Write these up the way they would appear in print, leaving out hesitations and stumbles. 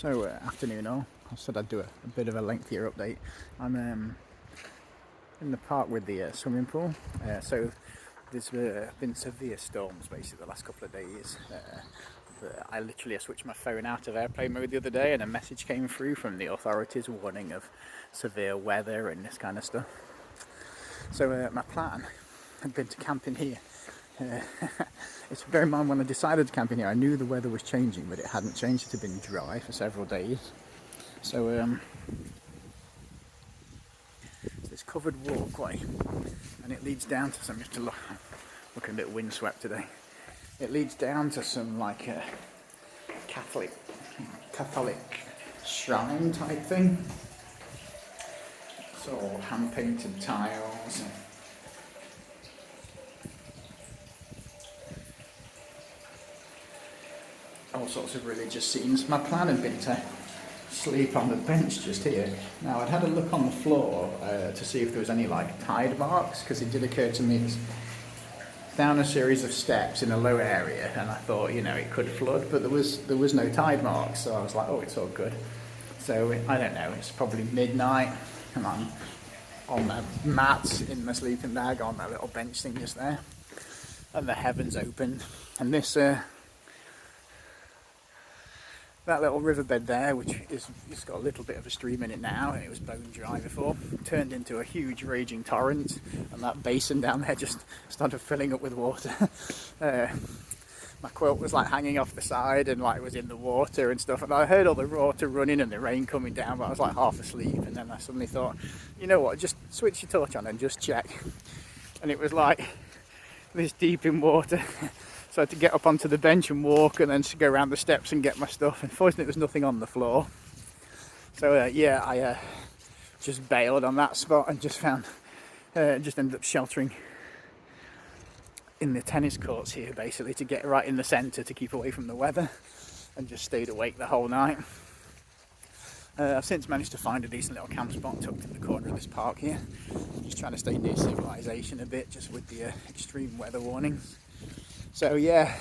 So afternoon all. I said I'd do a bit of a lengthier update. I'm in the park with the swimming pool. So there's been severe storms basically the last couple of days. I literally switched my phone out of airplane mode the other day and a message came through from the authorities warning of severe weather and this kind of stuff. So my plan had been to camp in here. It's bear in mind when I decided to camp in here, I knew the weather was changing, but it hadn't changed. It had been dry for several days. So this covered walkway, and it leads down to some. Just to looking a bit windswept today. It leads down to some like a Catholic shrine type thing. It's all hand painted tiles. All sorts of religious scenes. My plan had been to sleep on the bench just here. Now I'd had a look on the floor to see if there was any like tide marks, because it did occur to me it's down a series of steps in a low area, and I thought, you know, it could flood, but there was no tide marks, so I was like, oh, it's all good. So I don't know, it's probably midnight, and I'm on the mat in my sleeping bag on that little bench thing just there, and the heavens opened, and this that little riverbed there, which is it's got a little bit of a stream in it now, and it was bone dry before, turned into a huge raging torrent, and that basin down there just started filling up with water. My quilt was like hanging off the side and like was in the water and stuff, and I heard all the water running and the rain coming down, but I was like half asleep, and then I suddenly thought, you know what, just switch your torch on and just check, and it was like this deep in water. So I had to get up onto the bench and walk, and then to go around the steps and get my stuff. Unfortunately, there was nothing on the floor. So I just bailed on that spot and just ended up sheltering in the tennis courts here, basically, to get right in the centre to keep away from the weather, and just stayed awake the whole night. I've since managed to find a decent little camp spot tucked in the corner of this park here. Just trying to stay near civilization a bit, just with the extreme weather warnings. So yeah,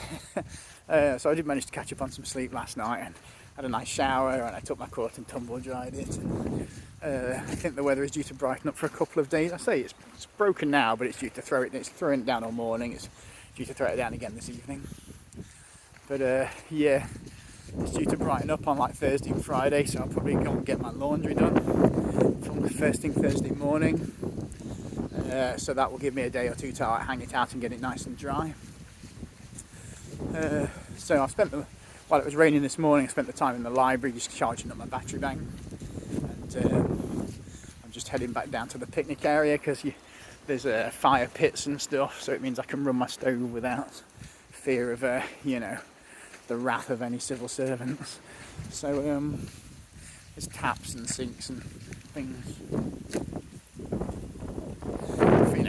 so I did manage to catch up on some sleep last night and had a nice shower, and I took my coat and tumble dried it. And, I think the weather is due to brighten up for a couple of days. I say it's broken now, but it's due to it's throwing it down all morning. It's due to throw it down again this evening. But yeah, it's due to brighten up on like Thursday and Friday, so I'll probably go and get my laundry done from the first thing Thursday morning. So that will give me a day or two to hang it out and get it nice and dry. So while it was raining this morning, I spent the time in the library just charging up my battery bank, and I'm just heading back down to the picnic area because there's fire pits and stuff, so it means I can run my stove without fear of the wrath of any civil servants. So there's taps and sinks and things,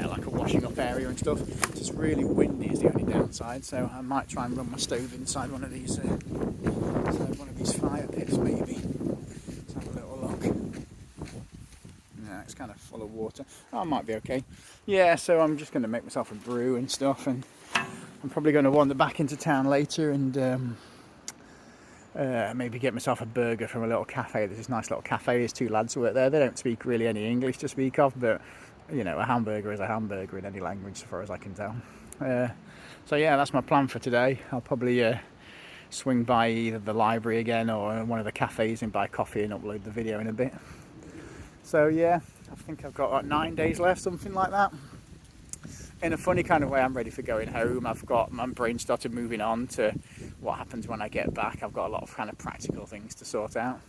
like a washing up area and stuff. It's just really windy is the only downside, so I might try and run my stove inside one of these fire pits maybe. Let's have a little look. Yeah, it's kind of full of water. Oh, I might be okay. Yeah, so I'm just going to make myself a brew and stuff, and I'm probably going to wander back into town later and maybe get myself a burger from a little cafe. There's this nice little cafe. There's two lads who work there. They don't speak really any English to speak of, but you know, a hamburger is a hamburger in any language, as far as I can tell. So yeah, that's my plan for today. I'll probably swing by either the library again or one of the cafes and buy coffee and upload the video in a bit. So yeah, I think I've got like 9 days left, something like that. In a funny kind of way, I'm ready for going home. I've got my brain started moving on to what happens when I get back. I've got a lot of kind of practical things to sort out.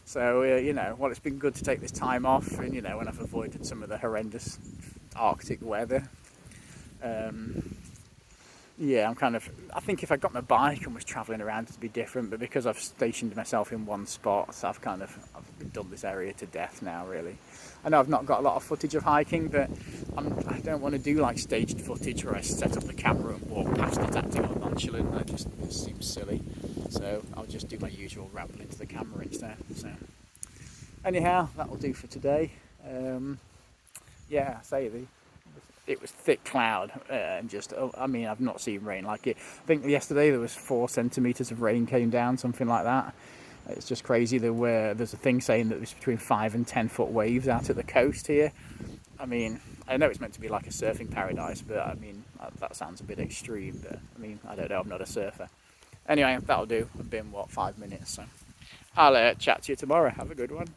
So, well, it's been good to take this time off, and, when I've avoided some of the horrendous Arctic weather. Yeah, I think if I got my bike and was travelling around, it'd be different, but because I've stationed myself in one spot, so I've done this area to death now, really. I know I've not got a lot of footage of hiking, but I don't want to do like staged footage where I set up the camera and walk past it acting all nonchalant. It seems silly. So I'll just do my usual ramble into the camera instead. So anyhow, that'll do for today. Yeah, it was thick cloud and I've not seen rain like it. I think yesterday there was 4 centimetres of rain came down, something like that. It's just crazy. There's a thing saying that there's between 5 and 10 foot waves out at the coast here. I mean, I know it's meant to be like a surfing paradise, but I mean, that sounds a bit extreme. But I mean, I don't know, I'm not a surfer. Anyway, that'll do. I've been, 5 minutes, so I'll chat to you tomorrow. Have a good one.